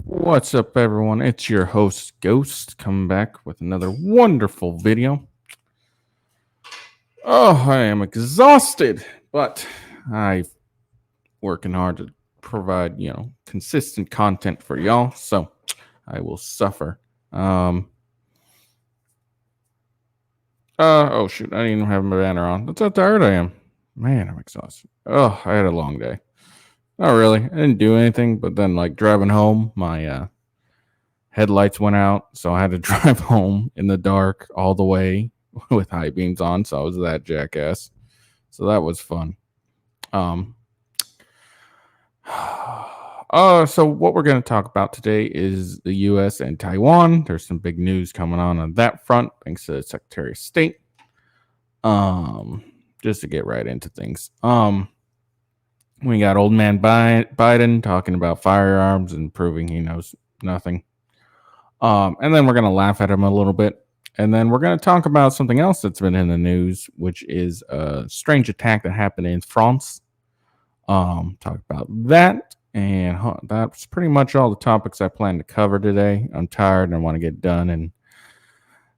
What's up, everyone? It's your host, Ghost, coming back with another wonderful video. Oh, I am exhausted, but I'm working hard to provide, consistent content for y'all, so I will suffer. Oh shoot, I didn't even have my banner on. That's how tired I am. Man, I'm exhausted. Oh, I had a long day. Not really. I didn't do anything, but then, like, driving home, my headlights went out, so I had to drive home in the dark all the way with high beams on. So I was that jackass. So that was fun. So what we're going to talk about today is the U.S. and Taiwan. There's some big news coming on that front, thanks to the Secretary of State. Just to get right into things. We got old man Biden talking about firearms and proving he knows nothing. And then we're going to laugh at him a little bit. And then we're going to talk about something else that's been in the news, which is a strange attack that happened in France. Talk about that. And that's pretty much all the topics I plan to cover today. I'm tired and I want to get done. And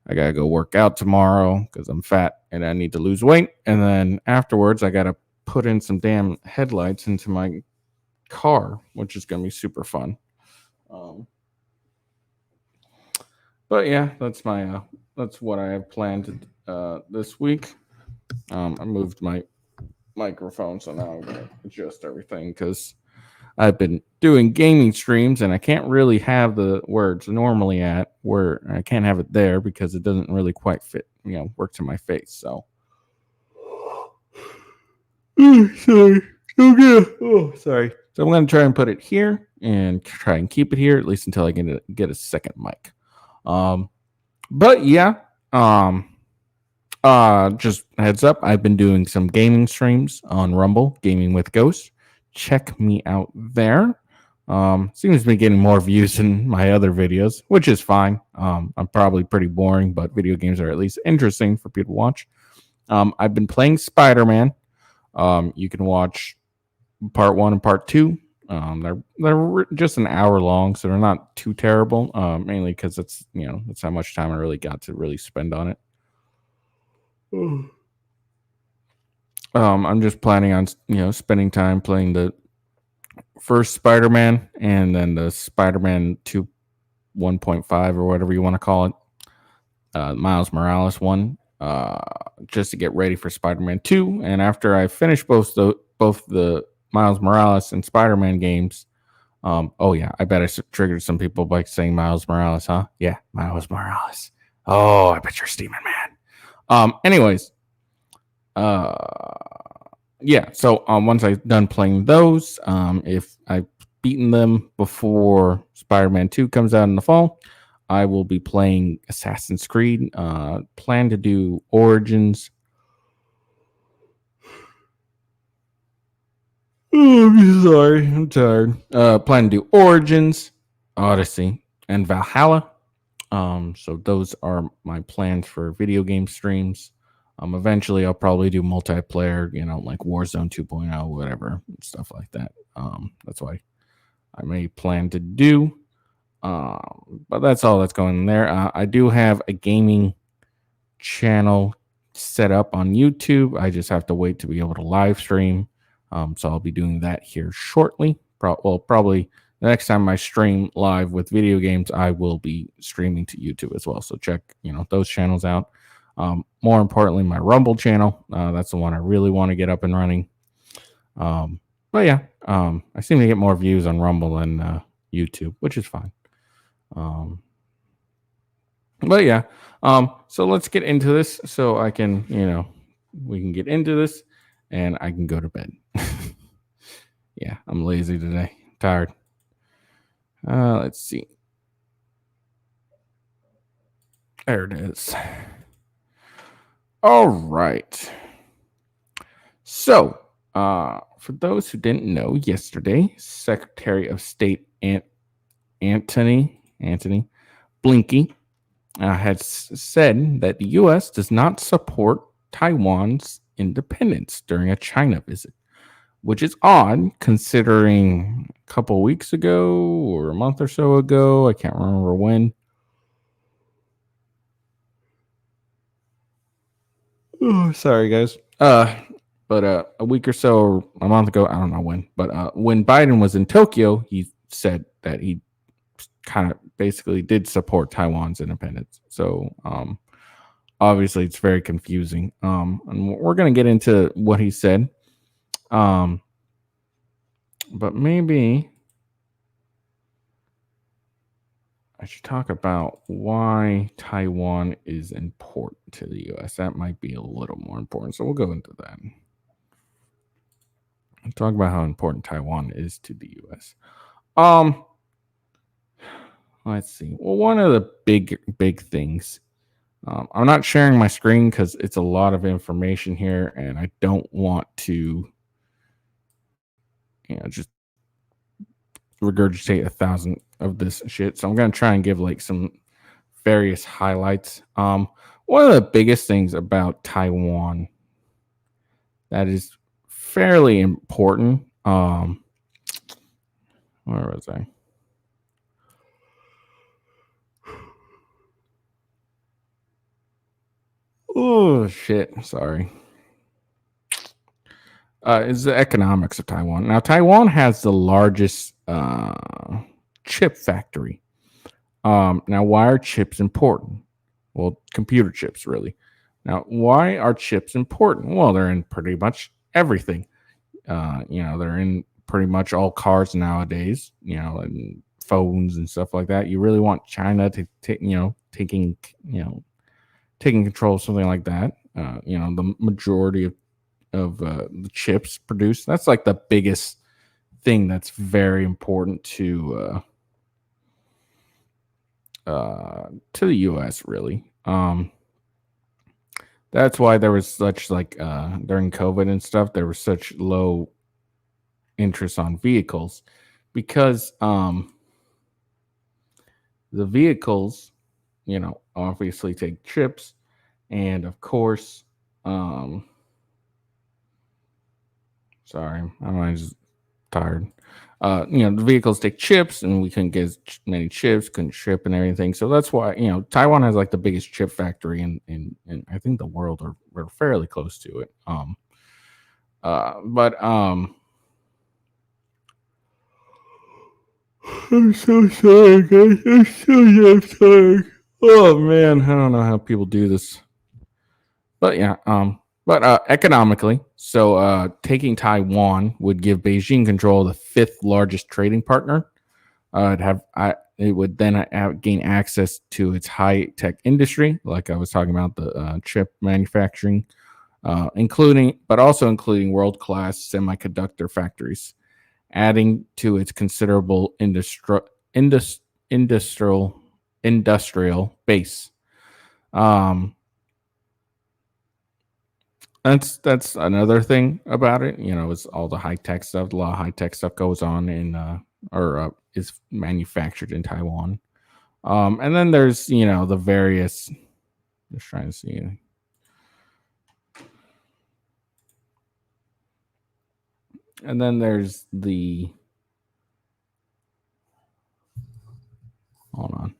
I got to go work out tomorrow because I'm fat and I need to lose weight. And then afterwards, I got to put in some damn headlights into my car, which is going to be super fun. But yeah, that's what I have planned this week. I moved my microphone, so now I'm gonna adjust everything because I've been doing gaming streams and I can't really have the words normally at where I can't have it there because it doesn't really quite fit, work to my face. So, sorry. Sorry. So I'm gonna try and put it here and try and keep it here at least until I can get a second mic. But yeah, just heads up, I've been doing some gaming streams on Rumble, Gaming with Ghost. Check me out there. Seems to be getting more views than my other videos, which is fine. I'm probably pretty boring, but video games are at least interesting for people to watch. I've been playing Spider-Man. You can watch part 1 and part 2. They're just an hour long, so they're not too terrible. Mainly because that's how much time I really got to really spend on it. I'm just planning on spending time playing the first Spider-Man and then the Spider-Man 2 1.5 or whatever you want to call it, Miles Morales one, just to get ready for Spider-Man 2. And after I finish both the Miles Morales and Spider-Man games. Oh yeah, I bet I triggered some people by saying Miles Morales, huh? Yeah, Miles Morales. Oh, I bet you're steaming, man. Anyways, yeah. So once I'm done playing those, if I've beaten them before Spider-Man 2 comes out in the fall, I will be playing Assassin's Creed. Plan to do Origins. Oh, I'm sorry. I'm tired. Plan to do Origins, Odyssey, and Valhalla. So those are my plans for video game streams. Eventually I'll probably do multiplayer, like Warzone 2.0, whatever, stuff like that. That's what I may plan to do. But that's all that's going on there. I do have a gaming channel set up on YouTube. I just have to wait to be able to live stream. So I'll be doing that here shortly. Probably the next time I stream live with video games, I will be streaming to YouTube as well. So check, those channels out. More importantly, my Rumble channel. That's the one I really want to get up and running. But yeah, I seem to get more views on Rumble than YouTube, which is fine. But yeah, so let's get into this so I can, we can get into this and I can go to bed. Yeah, I'm lazy today. Tired. Let's see. There it is. All right. So, for those who didn't know, yesterday, Secretary of State Anthony Blinken had said that the U.S. does not support Taiwan's independence during a China visit, which is odd considering couple weeks ago or a month or so ago. I can't remember when. Oh, sorry, guys. But a week or so, or a month ago, I don't know when, but when Biden was in Tokyo, he said that he kind of basically did support Taiwan's independence. So, obviously, it's very confusing. And we're gonna get into what he said. Um, but maybe I should talk about why Taiwan is important to the U.S. That might be a little more important. So we'll go into that. And talk about how important Taiwan is to the U.S. Um, let's see. Well, one of the big things. I'm not sharing my screen because it's a lot of information here, and I don't want to, just regurgitate 1,000 of this shit. So I'm gonna try and give like some various highlights. One of the biggest things about Taiwan that is fairly important. Where was I? Oh shit! Sorry. Is the economics of Taiwan. Now, Taiwan has the largest chip factory. Now, why are chips important? Well, computer chips, really. Now, why are chips important? Well, they're in pretty much everything. They're in pretty much all cars nowadays. And phones and stuff like that. You really want China to take, taking control of something like that. The majority of the chips produced. That's like the biggest thing that's very important to the U.S. Really. That's why there was such like during COVID and stuff, there was such low interest on vehicles because the vehicles, obviously take chips, and of course, sorry, I'm just tired. The vehicles take chips, and we couldn't get as many chips, couldn't ship and everything. So that's why Taiwan has like the biggest chip factory in I think the world, or we're fairly close to it. But I'm so sorry, guys. I'm so damn tired. Oh man, I don't know how people do this. But yeah, economically, so taking Taiwan would give Beijing control of the fifth largest trading partner. It would then gain access to its high tech industry, like I was talking about the chip manufacturing, including world class semiconductor factories, adding to its considerable industrial industrial base. Um, that's another thing about it. It's all the high tech stuff. A lot of high tech stuff goes on in or is manufactured in Taiwan. And then there's the various. Just trying to see. And then there's the. Hold on.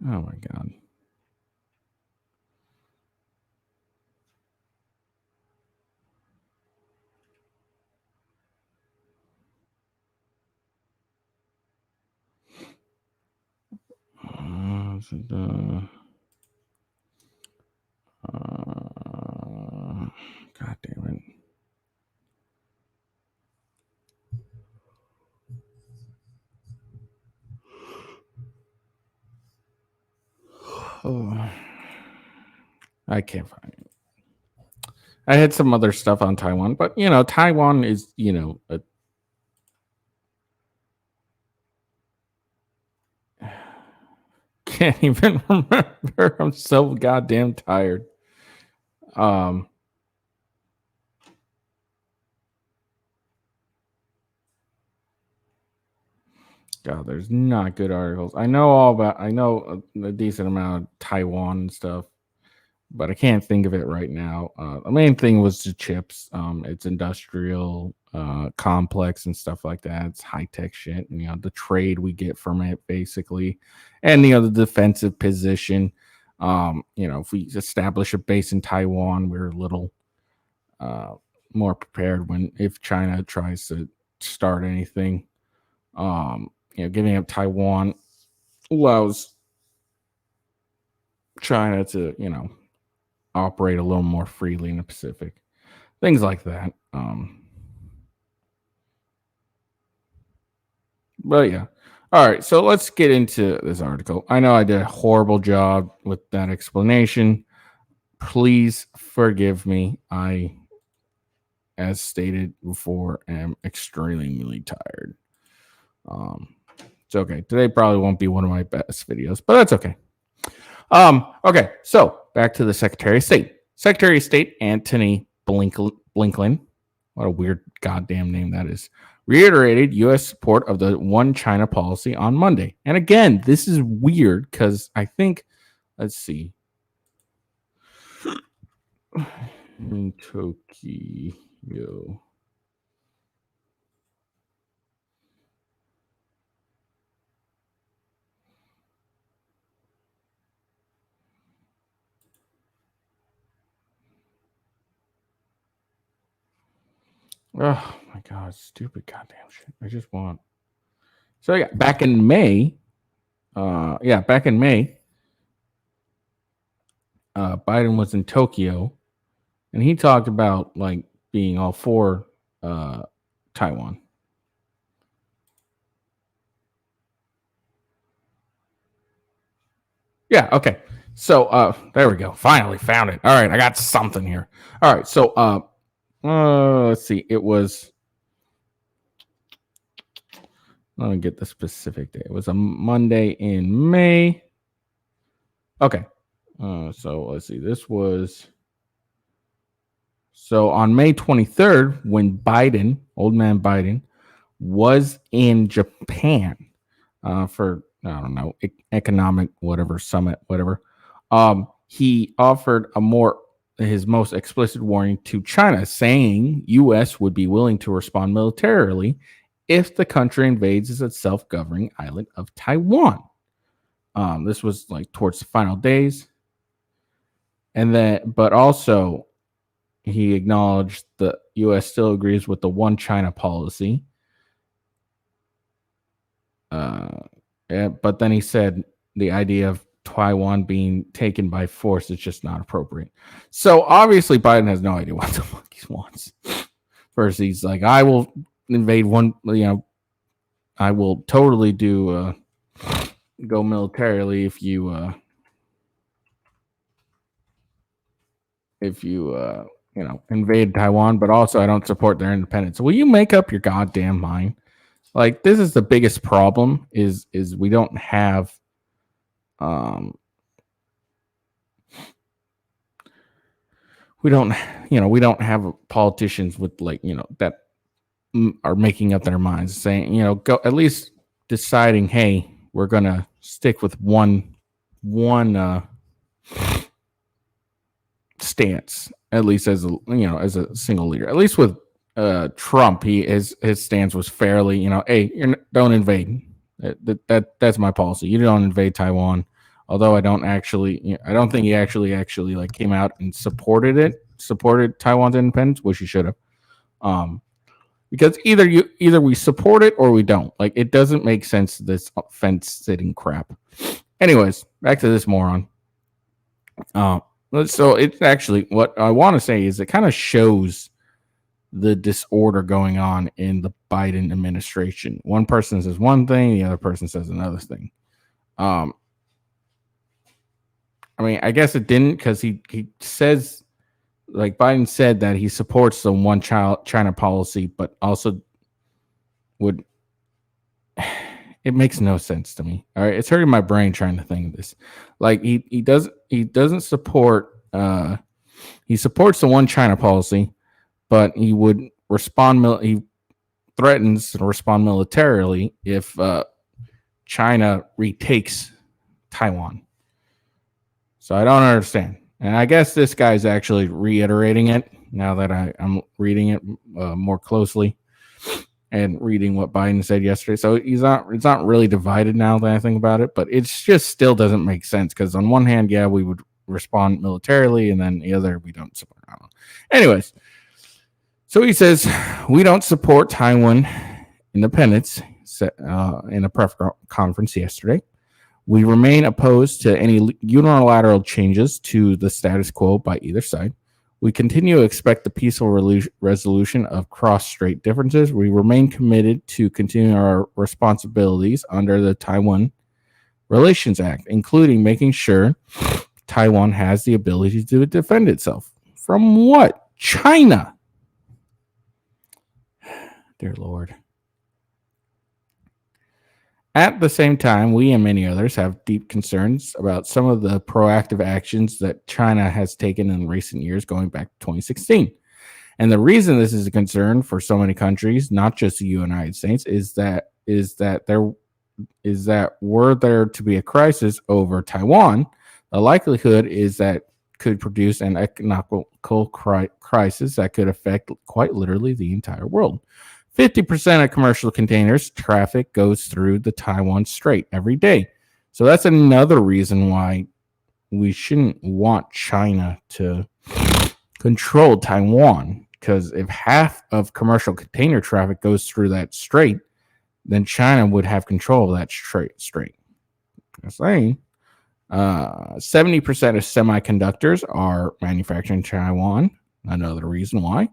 Oh my god. God damn it. Oh, I can't find it. I had some other stuff on Taiwan, but Taiwan is can't even remember. I'm so goddamn tired. Um, God, there's not good articles. I know a decent amount of Taiwan stuff, but I can't think of it right now. The main thing was the chips. It's industrial complex and stuff like that. It's high tech shit. And, the trade we get from it, basically, and the defensive position. If we establish a base in Taiwan, we're a little uh, more prepared when if China tries to start anything. Giving up Taiwan allows China to, operate a little more freely in the Pacific. Things like that. But yeah. All right. So let's get into this article. I know I did a horrible job with that explanation. Please forgive me. I, as stated before, am extremely tired. It's okay. Today probably won't be one of my best videos, but that's okay. Okay, so back to the Secretary of State. Secretary of State Antony Blinken, what a weird goddamn name that is, reiterated U.S. support of the One China policy on Monday. And again, this is weird because I think, let's see, in Tokyo. Oh my god, stupid goddamn shit. I just want. So yeah, back in May, Biden was in Tokyo, and he talked about like being all for Taiwan. Yeah. Okay. So there we go. Finally found it. All right, I got something here. All right. So let's see. It was. Let me get the specific day. It was a Monday in May. Okay. So let's see. This was. So on May 23rd, when old man Biden, was in Japan for, I don't know, economic whatever summit, whatever, he offered his most explicit warning to China, saying U.S. would be willing to respond militarily if the country invades its self-governing island of Taiwan. This was like towards the final days. And then, but also, he acknowledged the U.S. still agrees with the one China policy. But then he said the idea of Taiwan being taken by force is just not appropriate. So obviously Biden has no idea what the fuck he wants. First, he's like, I will invade I will totally do go militarily if you invade Taiwan, but also I don't support their independence. Will you make up your goddamn mind? Like, this is the biggest problem is we don't have we don't have politicians with that are making up their minds, saying, go at least deciding, hey, we're gonna stick with one stance, at least as a single leader. At least with Trump, his stance was fairly, hey, don't invade. That's my policy. You don't invade Taiwan. Although I don't think he actually like came out and supported Taiwan's independence, which he should have. Because either we support it or we don't. Like, it doesn't make sense, this fence sitting crap. Anyways, back to this moron. So it's actually, what I want to say is, it kind of shows the disorder going on in the Biden administration. One person says one thing, the other person says another thing. I mean, I guess it didn't, because he says, like, Biden said that he supports the one China policy, but also would. It makes no sense to me. All right, it's hurting my brain trying to think of this. Like, he doesn't support. He supports the one China policy, but he would respond. He threatens to respond militarily if China retakes Taiwan. So I don't understand. And I guess this guy's actually reiterating it now that I'm reading it more closely and reading what Biden said yesterday. So it's not really divided now that I think about it, but it's just still doesn't make sense because on one hand, yeah, we would respond militarily, and then the other we don't support. I don't know. Anyways, so he says we don't support Taiwan independence in a press conference yesterday. We remain opposed to any unilateral changes to the status quo by either side. We continue to expect the peaceful resolution of cross-strait differences. We remain committed to continuing our responsibilities under the Taiwan Relations Act, including making sure Taiwan has the ability to defend itself. From what? China. Dear Lord. At the same time, we and many others have deep concerns about some of the proactive actions that China has taken in recent years, going back to 2016. And the reason this is a concern for so many countries, not just the United States, is that were there to be a crisis over Taiwan, the likelihood is that could produce an economical crisis that could affect quite literally the entire world. 50% of commercial containers traffic goes through the Taiwan Strait every day. So that's another reason why we shouldn't want China to control Taiwan. Because if half of commercial container traffic goes through that strait, then China would have control of that strait. I'm saying 70% of semiconductors are manufactured in Taiwan. Another reason why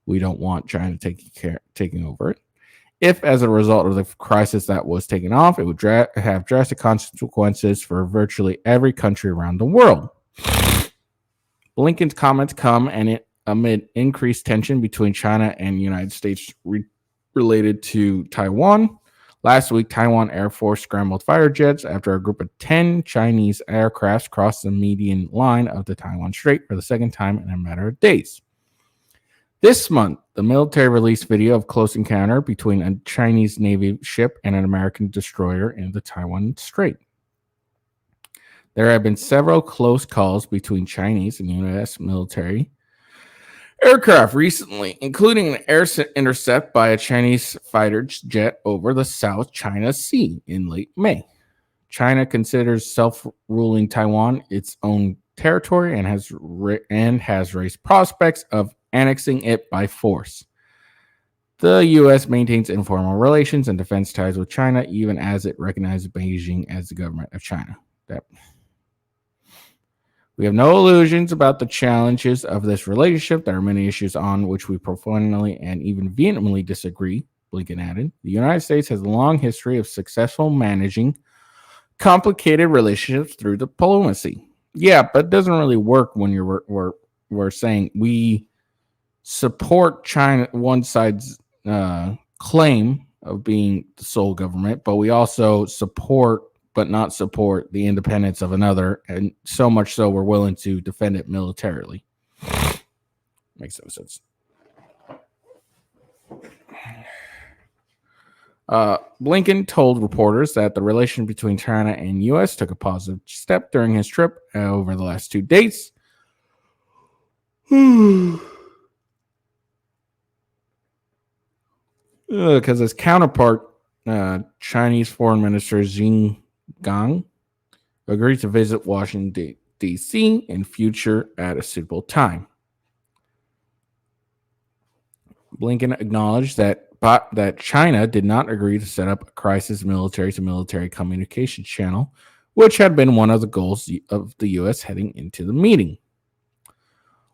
we don't want China taking over it. If, as a result of the crisis that was taken off, it would have drastic consequences for virtually every country around the world. Blinken's comments come amid increased tension between China and the United States related to Taiwan. Last week, Taiwan Air Force scrambled fighter jets after a group of 10 Chinese aircraft crossed the median line of the Taiwan Strait for the second time in a matter of days. This month, the military released video of close encounter between a Chinese Navy ship and an American destroyer in the Taiwan Strait. There have been several close calls between Chinese and U.S. military aircraft recently, including an air intercept by a Chinese fighter jet over the South China Sea in late May. China considers self-ruling Taiwan its own territory and has raised prospects of annexing it by force. The U.S. maintains informal relations and defense ties with China, even as it recognizes Beijing as the government of China. We have no illusions about the challenges of this relationship. There are many issues on which we profoundly and even vehemently disagree, Blinken added. The United States has a long history of successful managing complicated relationships through diplomacy. Yeah, but it doesn't really work when we're saying we support China, one side's claim of being the sole government, but we also support but not support the independence of another, and so much so we're willing to defend it militarily. Makes no sense. Blinken told reporters that the relation between China and U.S. took a positive step during his trip over the last 2 days. Because his counterpart, Chinese Foreign Minister Xi Gang, agreed to visit Washington, D.C. in future at a suitable time. Blinken acknowledged that China did not agree to set up a crisis military-to-military communication channel, which had been one of the goals of the U.S. heading into the meeting.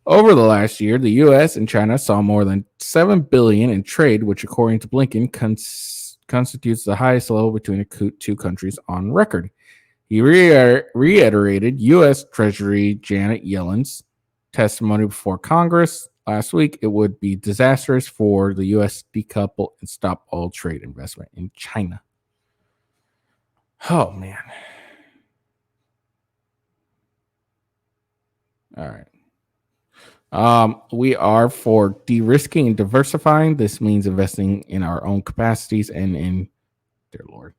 Over the last year, the U.S. and China saw more than $7 billion in trade, which, according to Blinken, constitutes the highest level between the two countries on record. He reiterated U.S. Treasury Janet Yellen's testimony before Congress last week. It would be disastrous for the U.S. to decouple and stop all trade investment in China. Oh, man. All right. We are for de-risking and diversifying. This means investing in our own capacities and in, dear Lord,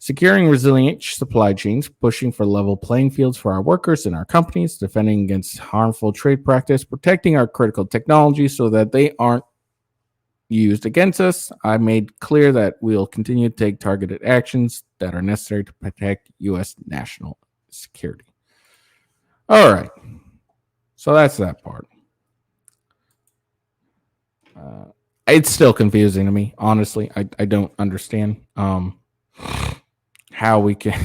Securing resilient supply chains, pushing for level playing fields for our workers and our companies, defending against harmful trade practice, protecting our critical technology so that they aren't used against us. I made clear that we'll continue to take targeted actions that are necessary to protect U.S. national security. All right. So that's that part. It's still confusing to me, honestly. I don't understand how we can.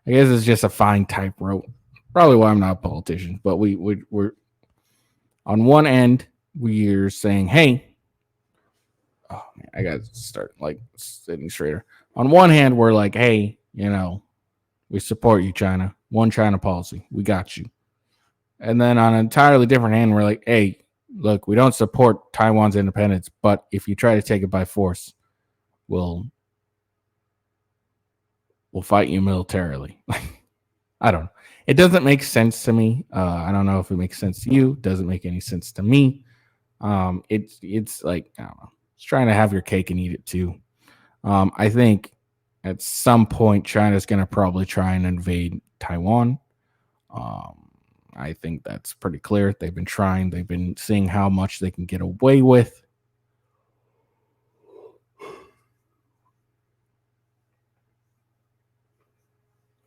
I guess it's just a fine tightrope. Probably why I'm not a politician. But we're on one end, we're saying, hey, oh man, I gotta start like sitting straighter. On one hand, we're like, hey, we support you, China. One China policy. We got you. And then on an entirely different hand, we're like, hey, look, we don't support Taiwan's independence, but if you try to take it by force, we'll fight you militarily. I don't know. It doesn't make sense to me. I don't know if it makes sense to you. It doesn't make any sense to me. It's like, I don't know. It's trying to have your cake and eat it too. I think at some point China's going to probably try and invade Taiwan. I think that's pretty clear. They've been trying. They've been seeing how much they can get away with.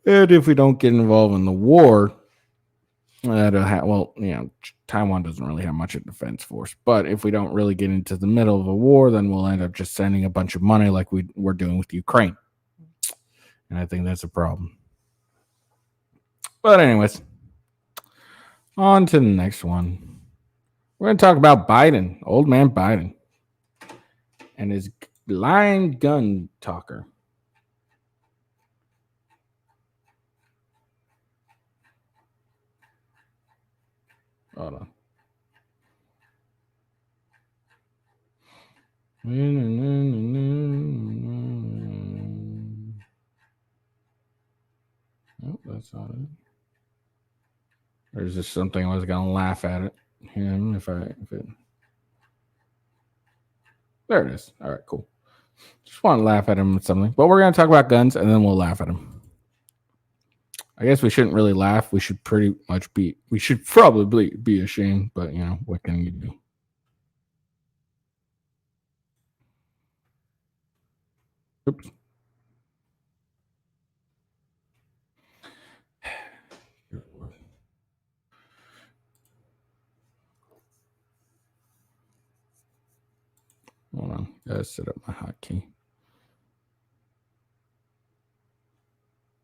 And if we don't get involved in the war, Taiwan doesn't really have much of a defense force. But if we don't really get into the middle of a war, then we'll end up just sending a bunch of money like we're doing with Ukraine. And I think that's a problem. But anyways, on to the next one. We're going to talk about Biden, old man Biden, and his blind gun talker. Hold on. Oh, that's not it. Or is this something I was going to laugh at it? If it. There it is. All right, cool. Just want to laugh at him with something. But we're going to talk about guns, and then we'll laugh at him. I guess we shouldn't really laugh. We should we should probably be ashamed, but what can you do? Oops. Hold on. Gotta set up my hotkey.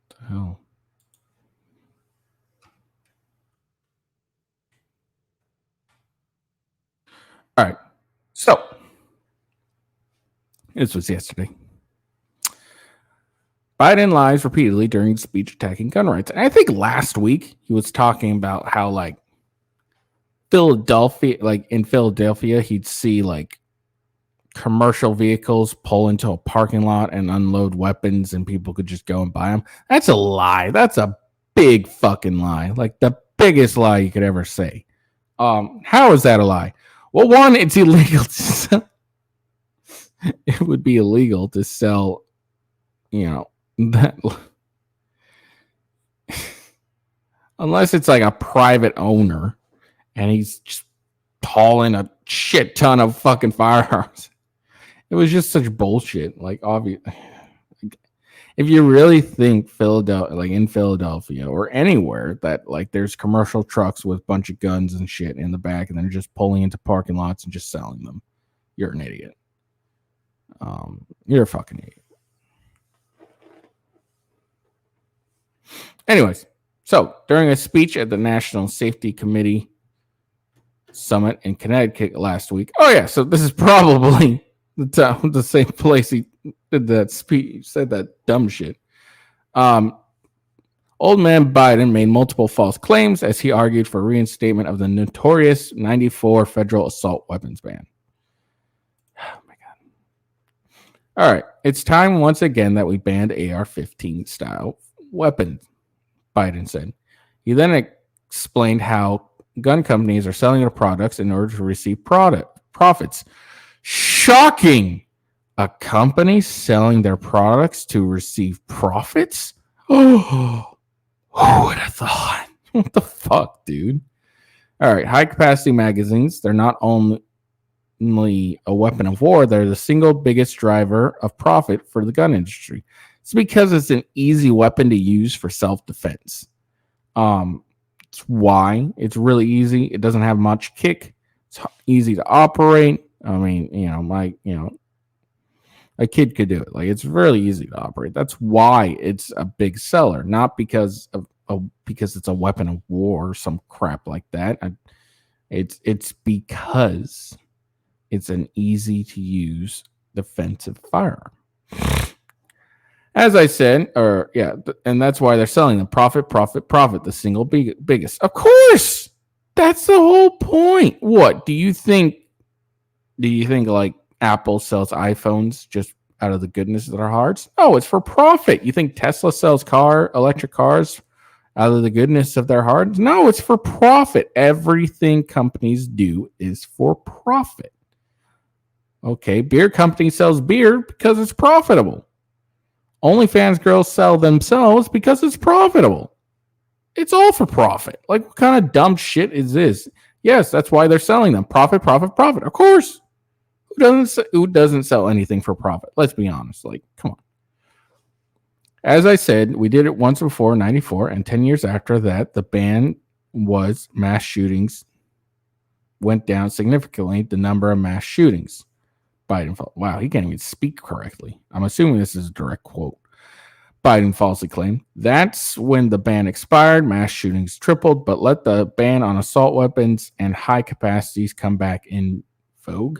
What the hell? All right. So, this was yesterday. Biden lies repeatedly during speech attacking gun rights. And I think last week he was talking about how, like, in Philadelphia, he'd see, like, commercial vehicles pull into a parking lot and unload weapons and people could just go and buy them. That's a lie. That's a big fucking lie. Like, the biggest lie you could ever say. How is that a lie? Well, one, it's illegal to sell. It would be illegal to sell, that unless it's like a private owner and he's just hauling a shit ton of fucking firearms. It was just such bullshit. Like, obvious. If you really think Philadelphia, like in Philadelphia or anywhere that like there's commercial trucks with a bunch of guns and shit in the back and they're just pulling into parking lots and just selling them, you're an idiot. You're a fucking idiot. Anyways, so during a speech at the National Safety Committee Summit in Connecticut last week. Oh yeah, so this is probably the same place he did that speech, said that dumb shit. Old man Biden made multiple false claims as he argued for reinstatement of the notorious 94 federal assault weapons ban. Oh my God. All right, it's time once again that we banned AR-15 style weapons, Biden said. He then explained how gun companies are selling their products in order to receive profits. Shocking! A company selling their products to receive profits? Oh, who would have thought? What the fuck, dude? All right, high capacity magazines. They're not only a weapon of war, they're the single biggest driver of profit for the gun industry. It's because it's an easy weapon to use for self defense. Um, it's why it's really easy. It doesn't have much kick. It's easy to operate. I mean, a kid could do it. Like it's really easy to operate. That's why it's a big seller, not because it's a weapon of war or some crap like that. It's because it's an easy to use defensive firearm. As I said, or yeah, and that's why they're selling them. Profit, profit, profit. The single biggest. Of course, that's the whole point. What do you think? Do you think like Apple sells iPhones just out of the goodness of their hearts? No, it's for profit. You think Tesla sells electric cars out of the goodness of their hearts? No, it's for profit. Everything companies do is for profit. Okay, beer company sells beer because it's profitable. OnlyFans girls sell themselves because it's profitable. It's all for profit. Like, what kind of dumb shit is this? Yes, that's why they're selling them. Profit, profit, profit. Of course. Who doesn't sell anything for profit? Let's be honest. Like, come on. As I said, we did it once before, 94, and 10 years after that, the ban was mass shootings went down significantly, the number of mass shootings. Biden, wow, he can't even speak correctly. I'm assuming this is a direct quote. Biden falsely claimed that's when the ban expired. Mass shootings tripled, but let the ban on assault weapons and high capacities come back in vogue.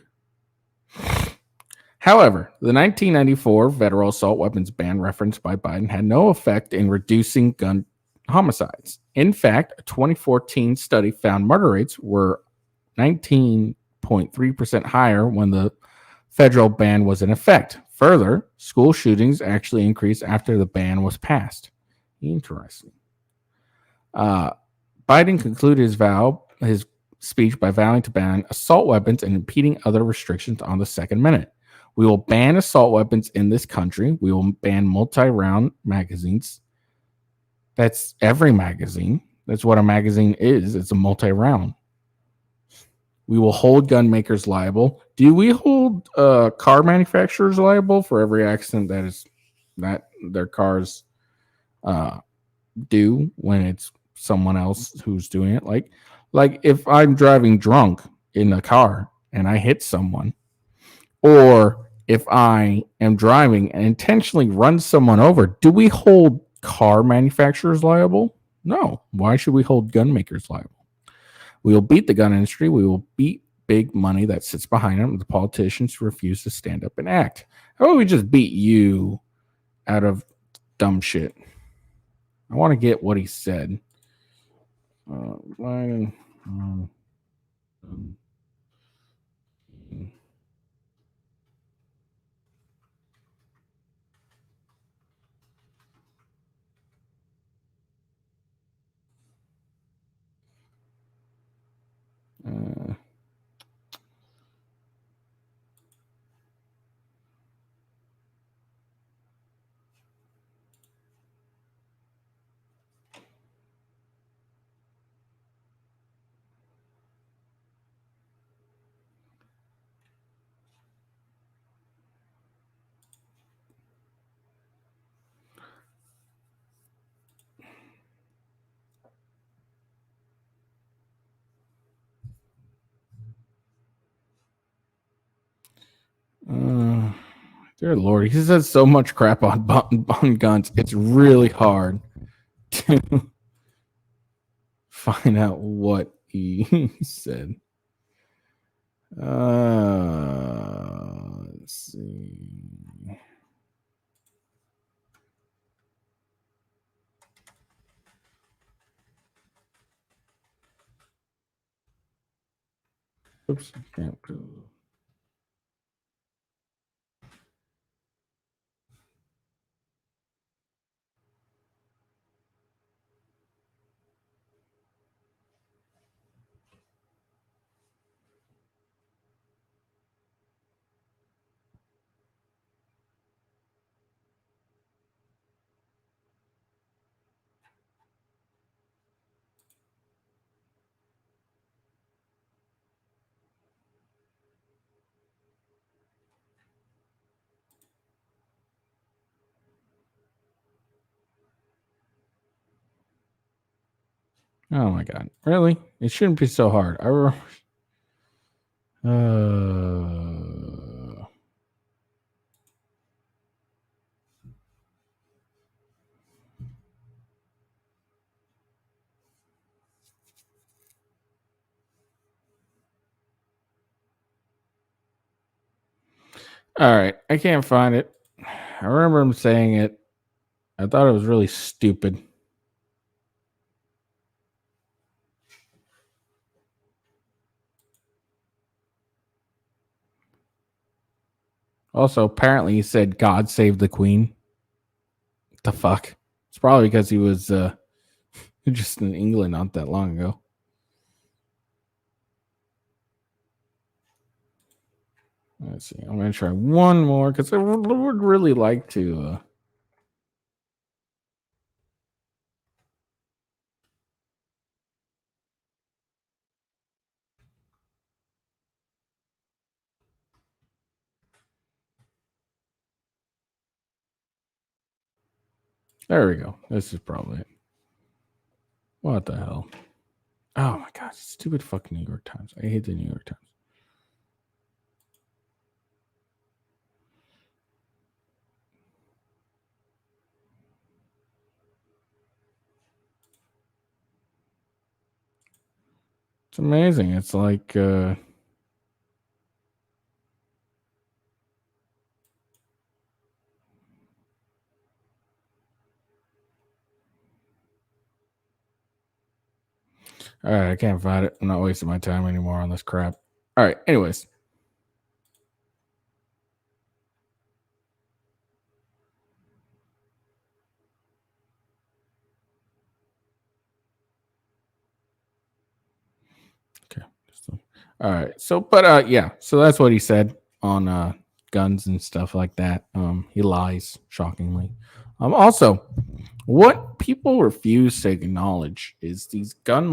However, the 1994 federal assault weapons ban referenced by Biden had no effect in reducing gun homicides. In fact, a 2014 study found murder rates were 19.3% higher when the federal ban was in effect. Further, school shootings actually increased after the ban was passed. Interesting. Biden concluded his speech by vowing to ban assault weapons and impeding other restrictions on the second minute. We will ban assault weapons in this country. We will ban multi-round magazines. That's every magazine. That's what a magazine is. It's a multi-round. We will hold gun makers liable. Do we hold car manufacturers liable for every accident that their cars do when it's someone else who's doing it? Like if I'm driving drunk in a car and I hit someone, or if I am driving and intentionally run someone over, do we hold car manufacturers liable? No. Why should we hold gun makers liable? We will beat the gun industry. We will beat big money that sits behind them, the politicians who refuse to stand up and act. How about we just beat you out of dumb shit? I want to get what he said. Biden, uh, dear Lord, he says so much crap on guns. It's really hard to find out what he said. Let's see. Oops, can't prove. Oh my god, really? It shouldn't be so hard. Uh, all right, I can't find it. I remember him saying it. I thought it was really stupid. Also, apparently, he said "God save the Queen." What the fuck? It's probably because he was just in England not that long ago. Let's see. I'm gonna try one more because I would really like to. There we go. This is probably it. What the hell? Oh my god! Stupid fucking New York Times. I hate the New York Times. It's amazing. It's like all right, I can't find it. I'm not wasting my time anymore on this crap. All right, anyways. Okay. All right. So but yeah, so that's what he said on guns and stuff like that. He lies, shockingly. Also, what people refuse to acknowledge is these gun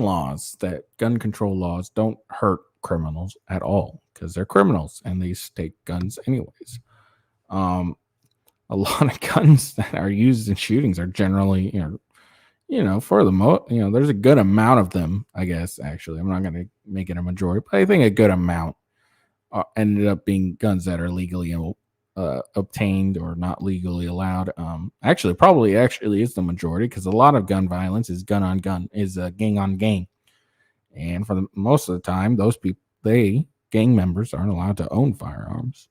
control laws don't hurt criminals at all because they're criminals and they take guns anyways. Um, a lot of guns that are used in shootings are generally, for the there's a good amount of them, I guess. Actually, I'm not going to make it a majority, but I think a good amount ended up being guns that are legally obtained or not legally allowed. Actually, probably actually is the majority because a lot of gun violence is gun on gun, is gang on gang, and for most of the time, those people, gang members, aren't allowed to own firearms.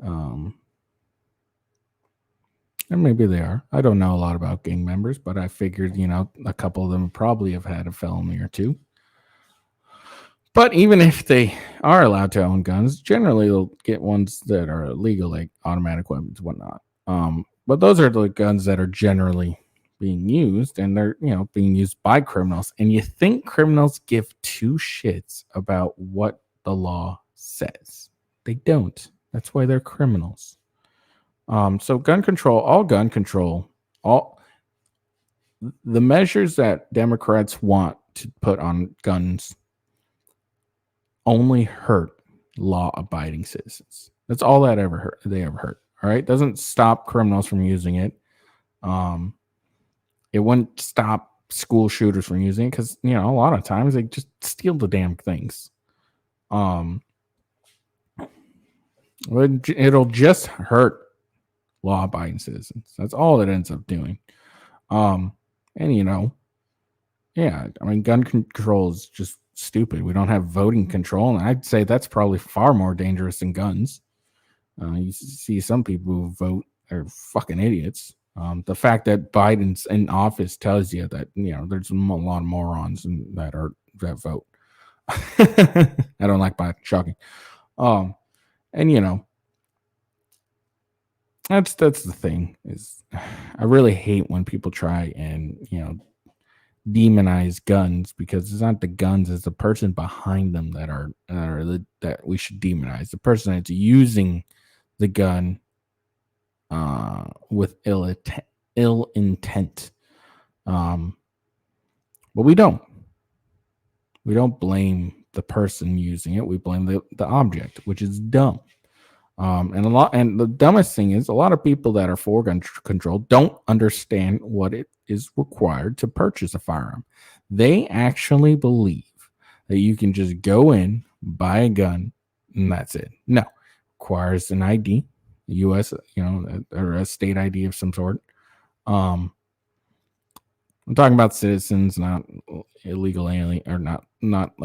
Um, and maybe they are. I don't know a lot about gang members, but I figured, a couple of them probably have had a felony or two. But even if they are allowed to own guns, generally they'll get ones that are illegal, like automatic weapons, whatnot. But those are the guns that are generally being used, and they're being used by criminals. And you think criminals give two shits about what the law says? They don't. That's why they're criminals. So gun control, all the measures that Democrats want to put on guns only hurt law-abiding citizens. That's all that they ever hurt. All right, doesn't stop criminals from using it. It wouldn't stop school shooters from using it because a lot of times they just steal the damn things. It'll just hurt law-abiding citizens. That's all it ends up doing. And yeah, I mean, gun control is just stupid. We don't have voting control, and I'd say that's probably far more dangerous than guns. You see some people who vote are fucking idiots. The fact that Biden's in office tells you that there's a lot of morons that vote. I don't like Biden. Shocking. And that's the thing is, I really hate when people try and demonize guns because it's not the guns, it's the person behind them that we should demonize. The person that's using the gun with ill intent. But we don't blame the person using it. We blame the object, which is dumb. And the dumbest thing is a lot of people that are for gun control don't understand what it is required to purchase a firearm. They don't They actually believe that you can just go in, buy a gun, and that's it. No, requires an ID, U.S. Or a state ID of some sort. I'm talking about citizens, not illegal alien, or not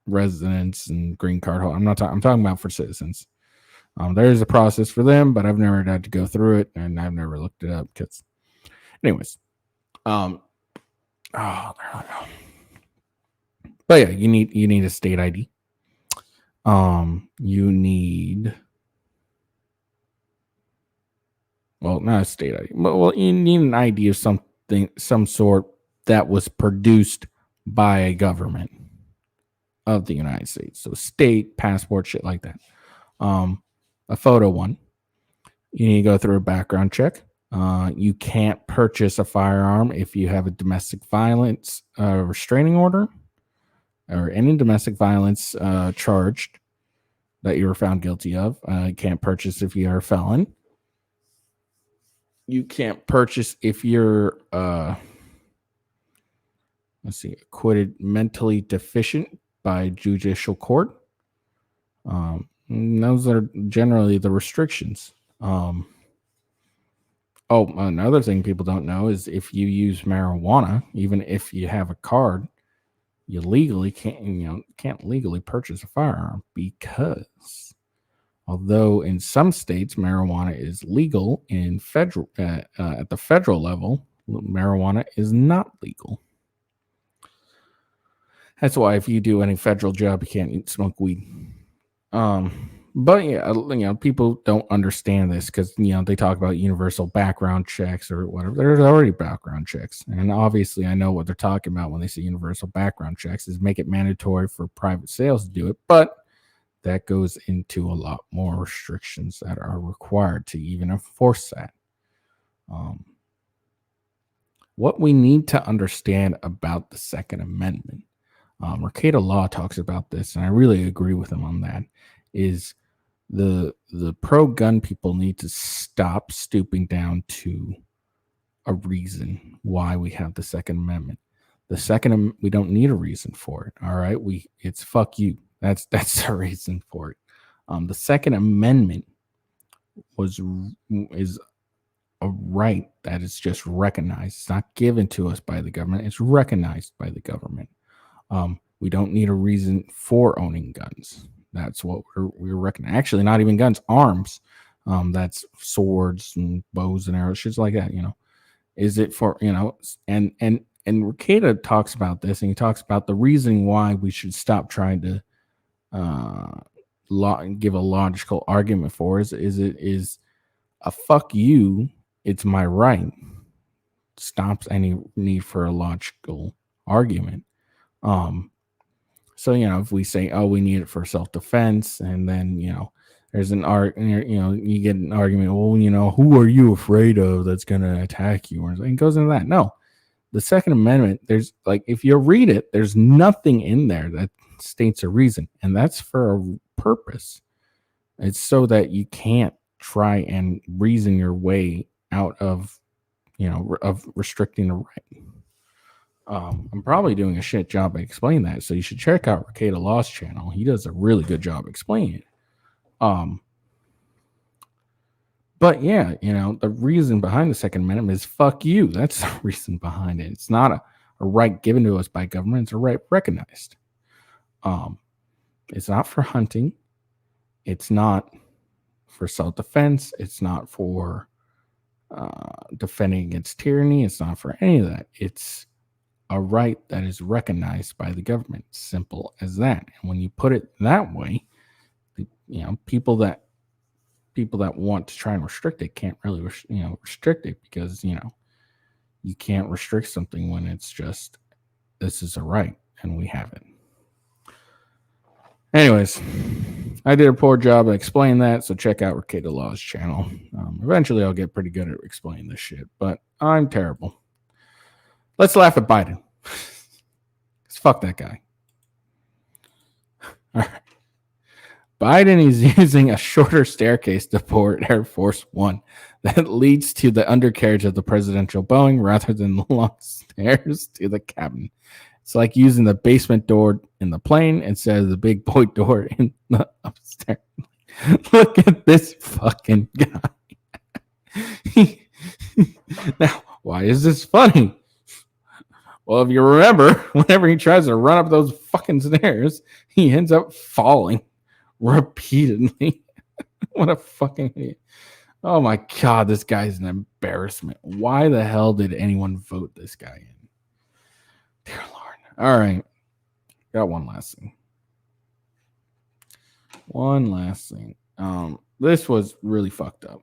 residents and green card holders. I'm talking about for citizens. There is a process for them, but I've never had to go through it, and I've never looked it up. Because, anyways, but yeah, you need a state ID. You need, well, not a state ID, but you need an ID of some sort that was produced by a government of the United States. So state, passport, shit like that. A photo one. You need to go through a background check. You can't purchase a firearm if you have a domestic violence restraining order or any domestic violence charged that you were found guilty of. You can't purchase if you are a felon. You can't purchase if you're acquitted mentally deficient by judicial court. Those are generally the restrictions. Another thing people don't know is if you use marijuana, even if you have a card, you legally can't legally purchase a firearm, because although in some states marijuana is legal, in federal at the federal level, marijuana is not legal. That's why if you do any federal job, you can't smoke weed. But yeah, people don't understand this because they talk about universal background checks or whatever. There's already background checks, and obviously I know what they're talking about when they say universal background checks is make it mandatory for private sales to do it, but that goes into a lot more restrictions that are required to even enforce that. What we need to understand about the Second Amendment, Mercado Law talks about this, and I really agree with him on that, is the pro-gun people need to stop stooping down to a reason why we have the Second Amendment. We don't need a reason for it. All right, it's fuck you. That's the reason for it. The Second Amendment is a right that is just recognized. It's not given to us by the government. It's recognized by the government. We don't need a reason for owning guns. That's what we're recognizing. Actually, not even guns, arms. That's swords and bows and arrows, shit like that. Is it for and Mercado talks about this, and he talks about the reason why we should stop trying to give a logical argument for is a fuck you. It's my right. Stops any need for a logical argument. So, if we say, we need it for self-defense, and then, there's an you get an argument, well, who are you afraid of that's going to attack you? Or it goes into that. No, the Second Amendment, there's if you read it, there's nothing in there that states a reason, and that's for a purpose. It's so that you can't try and reason your way out of, of restricting the right. I'm probably doing a shit job at explaining that, so you should check out Mercado Law's channel. He does a really good job explaining it. But yeah, the reason behind the Second Amendment is fuck you. That's the reason behind it. It's not a right given to us by government. It's a right recognized. It's not for hunting. It's not for self-defense. It's not for defending against tyranny. It's not for any of that. It's a right that is recognized by the government. Simple as that. And when you put it that way, people that want to try and restrict it can't really restrict it, because you can't restrict something when it's just, this is a right and we have it. Anyways, I did a poor job at explaining that, so check out Mercado Law's channel. Eventually I'll get pretty good at explaining this shit, but I'm terrible. Let's laugh at Biden. Fuck that guy. All right. Biden is using a shorter staircase to board Air Force One that leads to the undercarriage of the presidential Boeing rather than the long stairs to the cabin. It's like using the basement door in the plane instead of the big boy door in the upstairs. Look at this fucking guy. Now, why is this funny? Well, if you remember, whenever he tries to run up those fucking stairs, he ends up falling repeatedly. What a fucking idiot. Oh my God, this guy's an embarrassment. Why the hell did anyone vote this guy in? Dear Lord. All right. Got one last thing. This was really fucked up.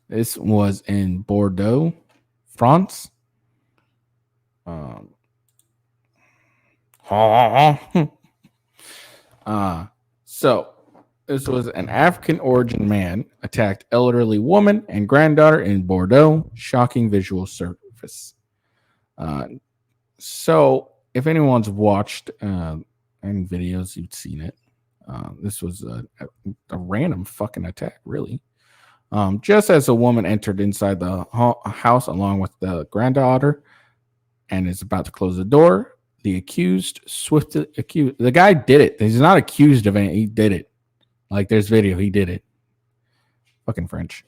This was in Bordeaux, France. So this was an African origin man attacked elderly woman and granddaughter in Bordeaux. Shocking visual surface. So if anyone's watched any videos, you've seen it. This was a random fucking attack, really. Just as a woman entered inside the house along with the granddaughter and is about to close the door, the the guy did it. He's not accused of anything. He did it. Like, there's video. He did it. Fucking French.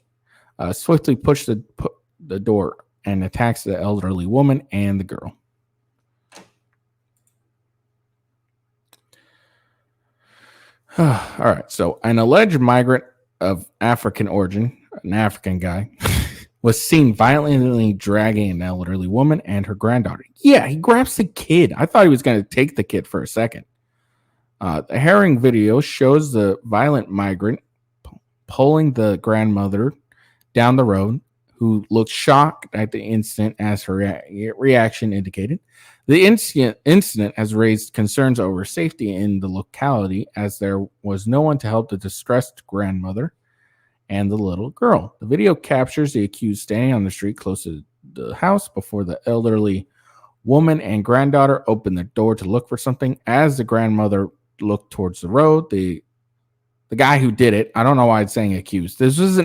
Swiftly pushed the door and attacks the elderly woman and the girl. All right. So an alleged migrant of African origin, an African guy, was seen violently dragging an elderly woman and her granddaughter. Yeah, he grabs the kid. I thought he was going to take the kid for a second. The herring video shows the violent migrant pulling the grandmother down the road, who looked shocked at the incident as her reaction indicated. The incident has raised concerns over safety in the locality, as there was no one to help the distressed grandmother and the little girl. The video captures the accused standing on the street close to the house before the elderly woman and granddaughter opened the door to look for something. As the grandmother looked towards the road, the guy who did it, I don't know why it's saying accused. This is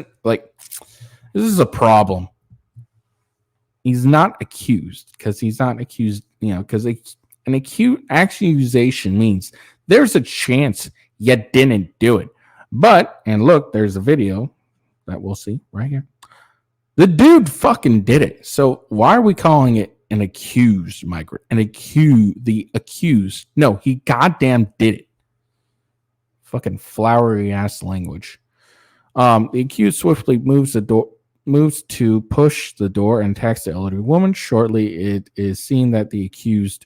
a problem. He's not accused because he's not accused, because an accusation means there's a chance you didn't do it. But, and look, there's a video that we'll see right here. The dude fucking did it. So why are we calling it an accused migrant? The accused. No, he goddamn did it. Fucking flowery ass language. The accused swiftly moves to push the door and attacks the elderly woman. Shortly, it is seen that the accused.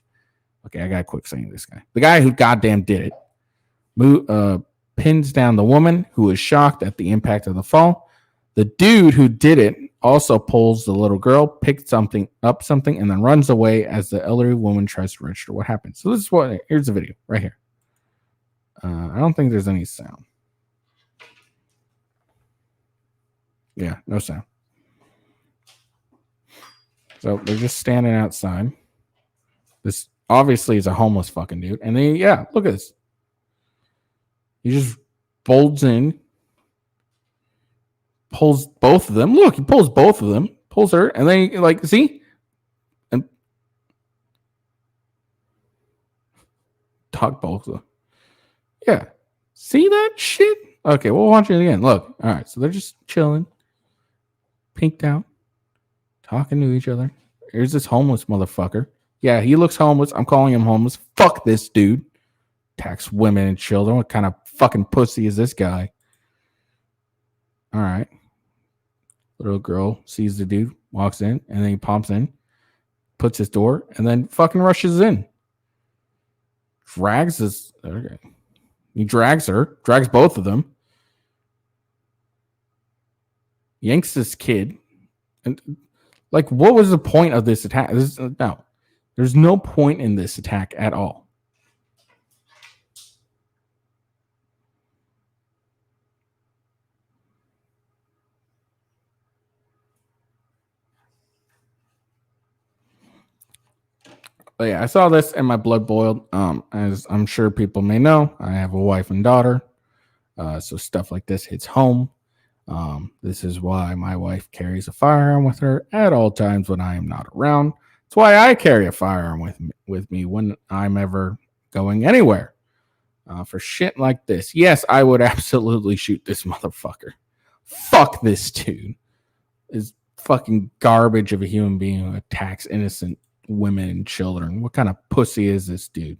Okay, I gotta quit saying this guy. The guy who goddamn did it pins down the woman, who is shocked at the impact of the fall. The dude who did it also pulls the little girl, picks something, and then runs away as the elderly woman tries to register what happened. So here's the video right here. I don't think there's any sound. Yeah, no sound. So they're just standing outside. This obviously is a homeless fucking dude. And then, yeah, look at this. He just folds in, pulls both of them. Look, he pulls both of them, pulls her, and then he, see? And talk both of them. Yeah. See that shit? Okay, we'll watch it again. Look. All right, so they're just chilling, pinked out, talking to each other. Here's this homeless motherfucker. Yeah, he looks homeless. I'm calling him homeless. Fuck this dude. Attacks women and children. What kind of fucking pussy is this guy? All right. Little girl sees the dude, walks in, and then he pops in, puts his door, and then fucking rushes in. Drags this. Okay. He drags her, drags both of them, yanks this kid. And what was the point of this attack? No, there's no point in this attack at all. But yeah, I saw this and my blood boiled. As I'm sure people may know, I have a wife and daughter. So stuff like this hits home. This is why my wife carries a firearm with her at all times when I am not around. It's why I carry a firearm with me when I'm ever going anywhere. For shit like this, yes, I would absolutely shoot this motherfucker. Fuck this dude. Is fucking garbage of a human being who attacks innocent women and children. What kind of pussy is this dude?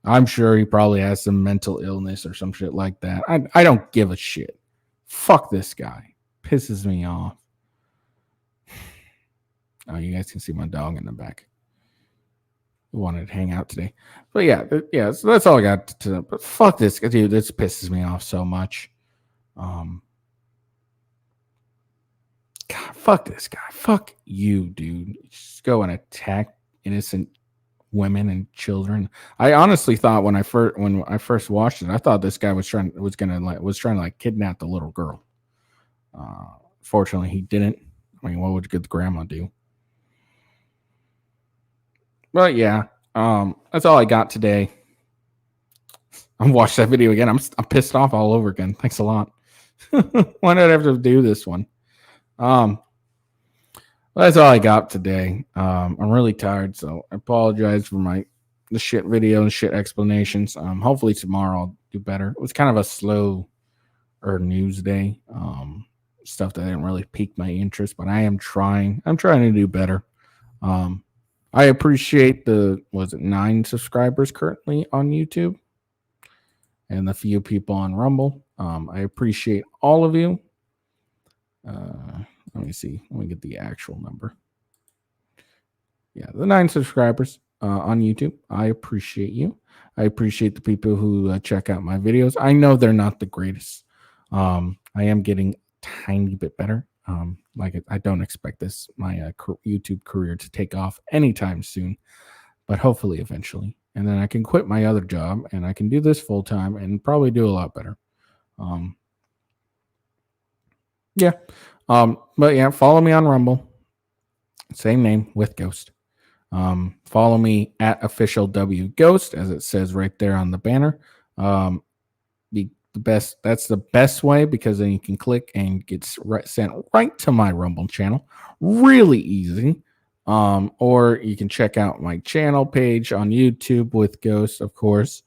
I'm sure he probably has some mental illness or some shit like that. I don't give a shit. Fuck this guy. Pisses me off. Oh, you guys can see my dog in the back. He wanted to hang out today. But yeah, so that's all I got to. But fuck this dude. This pisses me off so much. God, fuck this guy. Fuck you, dude. Just go and attack innocent women and children. I honestly thought when I first watched it, I thought this guy was trying to kidnap the little girl. Fortunately, he didn't. I mean, what would good grandma do? But yeah, that's all I got today. I'm watched that video again. I'm pissed off all over again. Thanks a lot. Why did I have to do this one? That's all I got today. I'm really tired, so I apologize for the shit video and shit explanations. Hopefully tomorrow I'll do better. It was kind of a slow news day. Stuff that didn't really pique my interest, but I am trying. I'm trying to do better. I appreciate the 9 subscribers currently on YouTube and the few people on Rumble. I appreciate all of you. Let me see. Let me get the actual number. Yeah, the 9 subscribers on YouTube. I appreciate you. I appreciate the people who check out my videos. I know they're not the greatest. I am getting a tiny bit better. I don't expect my YouTube career to take off anytime soon, but hopefully eventually. And then I can quit my other job and I can do this full time and probably do a lot better. Yeah. But yeah, follow me on Rumble. Same name with Ghost. Follow me at official W Ghost, as it says right there on the banner. That's the best way, because then you can click and get sent right to my Rumble channel. Really easy. Or you can check out my channel page on YouTube with Ghost, of course.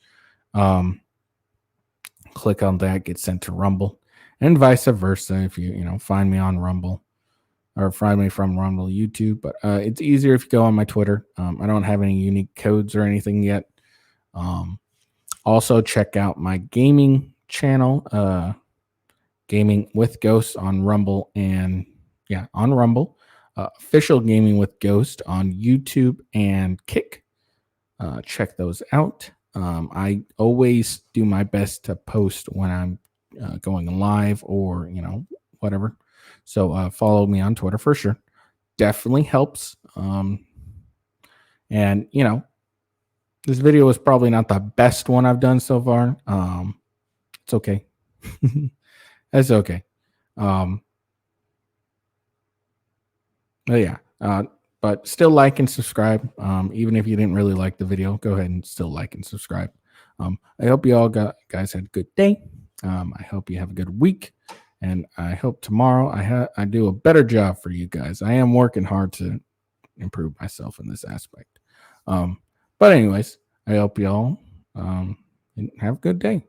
Click on that, get sent to Rumble, and vice versa. If you find me on Rumble or find me from Rumble YouTube, but it's easier if you go on my Twitter. I don't have any unique codes or anything yet. Also check out my gaming channel, Gaming with Ghost on Rumble, and on Rumble, Official Gaming with Ghost on YouTube and Kick. Check those out. I always do my best to post when I'm going live or whatever. So follow me on Twitter for sure. Definitely helps. And this video was probably not the best one I've done so far. It's okay. That's okay. But yeah. But still like and subscribe. Even if you didn't really like the video, go ahead and still like and subscribe. I hope you all guys had a good day. I hope you have a good week, and I hope tomorrow I do a better job for you guys. I am working hard to improve myself in this aspect. But anyways, I hope you all have a good day.